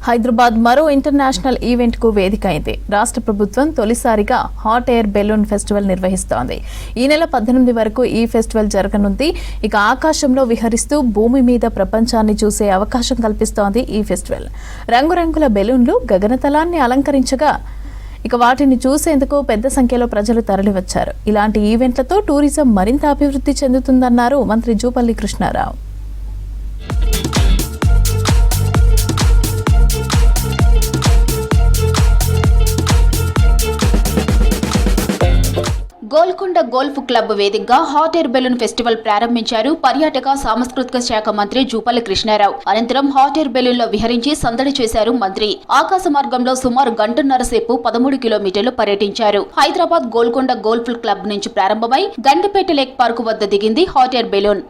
హైదరాబాద్ మరో international event కు వేదిక అయింది. రాష్ట్ర ప్రభుత్వం తొలిసారిగా హాట్ ఎయిర్ బెలూన్ ఫెస్టివల్ నిర్వహిస్తోంది. ఈ నెల 18 వరకు ఈ ఫెస్టివల్ జరగనుంది. ఇక ఆకాశంలో విహరిస్తూ భూమి మీద ప్రపంచాన్ని చూసే అవకాశం కల్పిస్తోంది ఈ ఫెస్టివల్. రంగురంగుల బెలూన్లు గగనతలాన్ని అలంకరించగా ఇక వాటిని చూసేందుకు పెద్ద సంఖ్యలో ప్రజలు తరలివచ్చారు. ఇలాంటి ఈవెంట్లతో టూరిజం మరింత అభివృద్ధి చెందుతుందన్నారు మంత్రి జూపల్లి కృష్ణారావు. గోల్కొండ గోల్ఫ్ క్లబ్ వేదికగా హాట్ ఎయిర్ బెలూన్ ఫెస్టివల్ ప్రారంభించారు పర్యాటక సాంస్కృతిక శాఖ మంత్రి జూపల్లి కృష్ణారావు. అనంతరం హాట్ ఎయిర్ బెలూన్ లో విహరించి సందడి చేశారు మంత్రి. ఆకాశ మార్గంలో సుమారు గంటన్నర సేపు 13 కిలోమీటర్లు పర్యటించారు. హైదరాబాద్ గోల్కొండ గోల్ఫ్ క్లబ్ నుంచి ప్రారంభమై గండిపేట లేక్ పార్క్ వద్ద దిగింది హాట్ ఎయిర్ బెలూన్.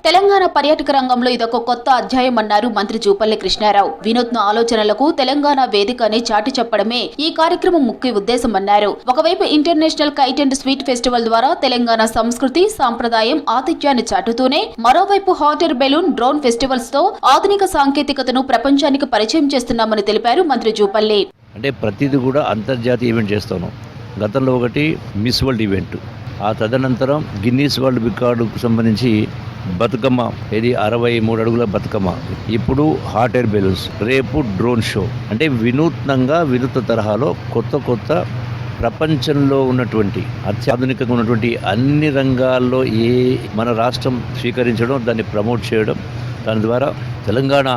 తెలంగాణ పర్యాటక రంగంలో ఇదొక కొత్త అధ్యాయం అన్నారు మంత్రి జూపల్లి కృష్ణారావు. వినూత్న ఆలోచనలకు తెలంగాణ వేదికని చాటి చెప్పడమే ఈ కార్యక్రమం ముఖ్య ఉద్దేశమన్నారు. ఒకవైపు international kite and sweet festival ద్వారా తెలంగాణ సంస్కృతి, సాంప్రదాయం, ఆతిథ్యాన్ని చాటుతూనే మరోవైపు hot air balloon, drone festivals తో ఆధునిక సాంకేతికతను ప్రపంచానికి పరిచయం చేస్తున్నామని తెలిపారు మంత్రి జూపల్లి. అంటే ప్రతిదీ కూడా అంతర్జాతీయ ఈవెంట్ చేస్తాను. గతంలో ఒకటి మిస్ వరల్డ్ ఈవెంట్, ఆ తదనంతరం గిన్నీస్ వరల్డ్ రికార్డుకు సంబంధించి బతుకమ్మ, ఇది 63 అడుగుల బతుకమ్మ, ఇప్పుడు హాట్ ఎయిర్ బెలూన్స్, రేపు డ్రోన్ షో. అంటే వినూత్నంగా వినూత్న తరహాలో కొత్త ప్రపంచంలో ఉన్నటువంటి అత్యాధునికంగా ఉన్నటువంటి అన్ని రంగాల్లో మన రాష్ట్రం స్వీకరించడం, దాన్ని ప్రమోట్ చేయడం, దాని ద్వారా తెలంగాణ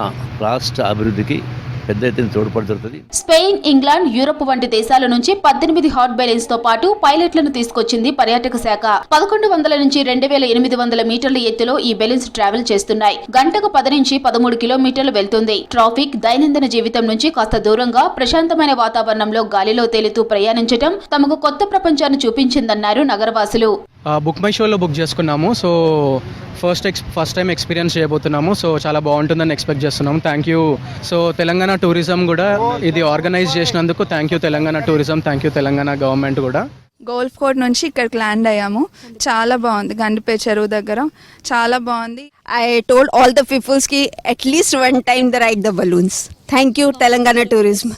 రాష్ట్ర అభివృద్ధికి పెద్ద ఎత్తున తోడ్పడుతుంది. స్పెయిన్, ఇంగ్లాండ్, యూరప్ వంటి దేశాల నుంచి 18 హాట్ బెలూన్స్ తో పాటు పైలట్లను తీసుకొచ్చింది పర్యాటక శాఖ. 1100 నుంచి 2800 మీటర్ల ఎత్తులో ఈ బెలూన్స్ ట్రావెల్ చేస్తున్నాయి. గంటకు 10 నుంచి 13 కిలోమీటర్లు వెళ్తుంది. ట్రాఫిక్, దైనందిన జీవితం నుంచి కాస్త దూరంగా ప్రశాంతమైన వాతావరణంలో గాలిలో తేలుతూ ప్రయాణించడం తమకు కొత్త ప్రపంచాన్ని చూపించిందన్నారు నగరవాసులు. బుక్ మై షోలో బుక్ చేసుకున్నాము. సో ఫస్ట్ టైం ఎక్స్పీరియన్స్ చేయబోతున్నాము. సో చాలా బాగుంటుందని ఎక్స్పెక్ట్ చేస్తున్నాము. Thank you. So Telangana tourism కూడా ఇది ఆర్గనైజ్ చేసినందుకు thank you Telangana tourism, thank you Telangana government కూడా. గోల్ఫ్ కోర్ట్ నుంచి ఇక్కడికి ల్యాండ్ అయ్యాము. చాలా బాగుంది. గండిపేట చెరువు దగ్గర చాలా బాగుంది. I told all the peoples ki at least one time they ride the balloons. Thank you Telangana tourism.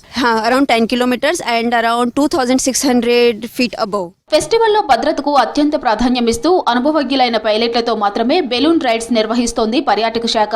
Around 10 kilometers and around 2600 feet above. ఫెస్టివల్లో భద్రతకు అత్యంత ప్రాధాన్యమిస్తూ అనుభవజ్ఞులైన పైలట్లతో మాత్రమే బెలూన్ రైడ్స్ నిర్వహిస్తోంది పర్యాటక శాఖ.